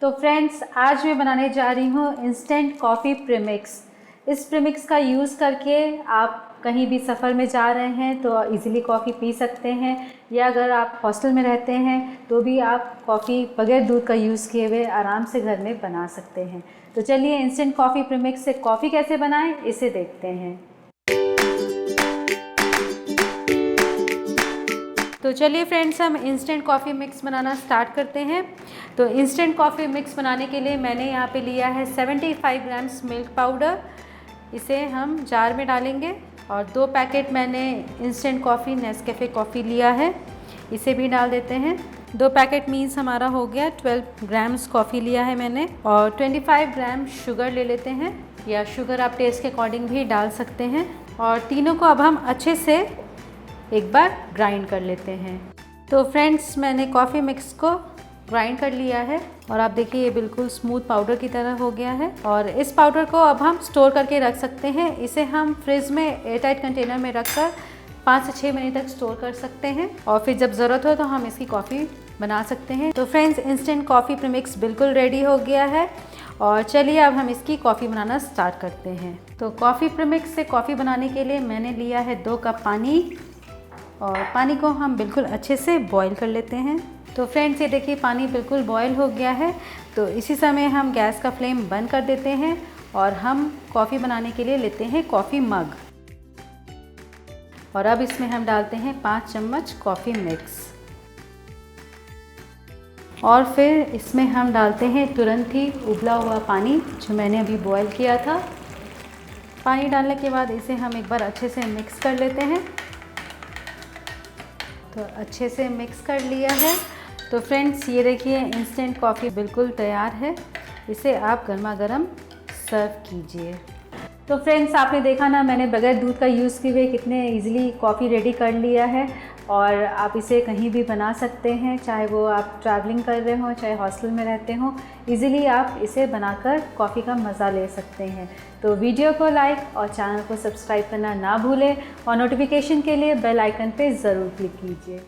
तो फ्रेंड्स, आज मैं बनाने जा रही हूँ इंस्टेंट कॉफ़ी प्रीमिक्स। इस प्रीमिक्स का यूज़ करके आप कहीं भी सफ़र में जा रहे हैं तो इजीली कॉफ़ी पी सकते हैं, या अगर आप हॉस्टल में रहते हैं तो भी आप कॉफ़ी बगैर दूध का यूज़ किए हुए आराम से घर में बना सकते हैं। तो चलिए इंस्टेंट कॉफ़ी प्रीमिक्स से कॉफ़ी कैसे बनाएं इसे देखते हैं। तो चलिए फ्रेंड्स, हम इंस्टेंट कॉफ़ी मिक्स बनाना स्टार्ट करते हैं। तो इंस्टेंट कॉफ़ी मिक्स बनाने के लिए मैंने यहाँ पे लिया है 75 ग्राम्स मिल्क पाउडर। इसे हम जार में डालेंगे। और 2 पैकेट मैंने इंस्टेंट कॉफ़ी नेस्कैफ़े कॉफ़ी लिया है, इसे भी डाल देते हैं। 2 पैकेट मीन्स हमारा हो गया 12 ग्राम्स कॉफ़ी लिया है मैंने। और 25 ग्राम शुगर ले लेते हैं, या शुगर आप टेस्ट के अकॉर्डिंग भी डाल सकते हैं। और तीनों को अब हम अच्छे से एक बार ग्राइंड कर लेते हैं। तो फ्रेंड्स, मैंने कॉफ़ी मिक्स को ग्राइंड कर लिया है और आप देखिए ये बिल्कुल स्मूथ पाउडर की तरह हो गया है। और इस पाउडर को अब हम स्टोर करके रख सकते हैं। इसे हम फ्रिज में एयरटाइट कंटेनर में रखकर 5 से 6 महीने तक स्टोर कर सकते हैं, और फिर जब ज़रूरत हो तो हम इसकी कॉफ़ी बना सकते हैं। तो फ्रेंड्स, इंस्टेंट कॉफ़ी प्रीमिक्स बिल्कुल रेडी हो गया है। और चलिए अब हम इसकी कॉफ़ी बनाना स्टार्ट करते हैं। तो कॉफ़ी प्रीमिक्स से कॉफ़ी बनाने के लिए मैंने लिया है 2 कप पानी, और पानी को हम बिल्कुल अच्छे से बॉईल कर लेते हैं। तो फ्रेंड्स, ये देखिए पानी बिल्कुल बॉईल हो गया है। तो इसी समय हम गैस का फ्लेम बंद कर देते हैं और हम कॉफ़ी बनाने के लिए लेते हैं कॉफ़ी मग। और अब इसमें हम डालते हैं 5 चम्मच कॉफ़ी मिक्स, और फिर इसमें हम डालते हैं तुरंत ही उबला हुआ पानी जो मैंने अभी बॉईल किया था। पानी डालने के बाद इसे हम एक बार अच्छे से मिक्स कर लेते हैं। तो अच्छे से मिक्स कर लिया है। तो फ्रेंड्स, ये देखिए इंस्टेंट कॉफ़ी बिल्कुल तैयार है। इसे आप गर्मा गर्म सर्व कीजिए। तो फ्रेंड्स, आपने देखा ना, मैंने बगैर दूध का यूज़ किए हुए कितने इजीली कॉफ़ी रेडी कर लिया है। और आप इसे कहीं भी बना सकते हैं, चाहे वो आप ट्रैवलिंग कर रहे हों, चाहे हॉस्टल में रहते हों, इजीली आप इसे बनाकर कॉफ़ी का मज़ा ले सकते हैं। तो वीडियो को लाइक और चैनल को सब्सक्राइब करना ना भूलें, और नोटिफिकेशन के लिए बेल आइकन पे ज़रूर क्लिक कीजिए।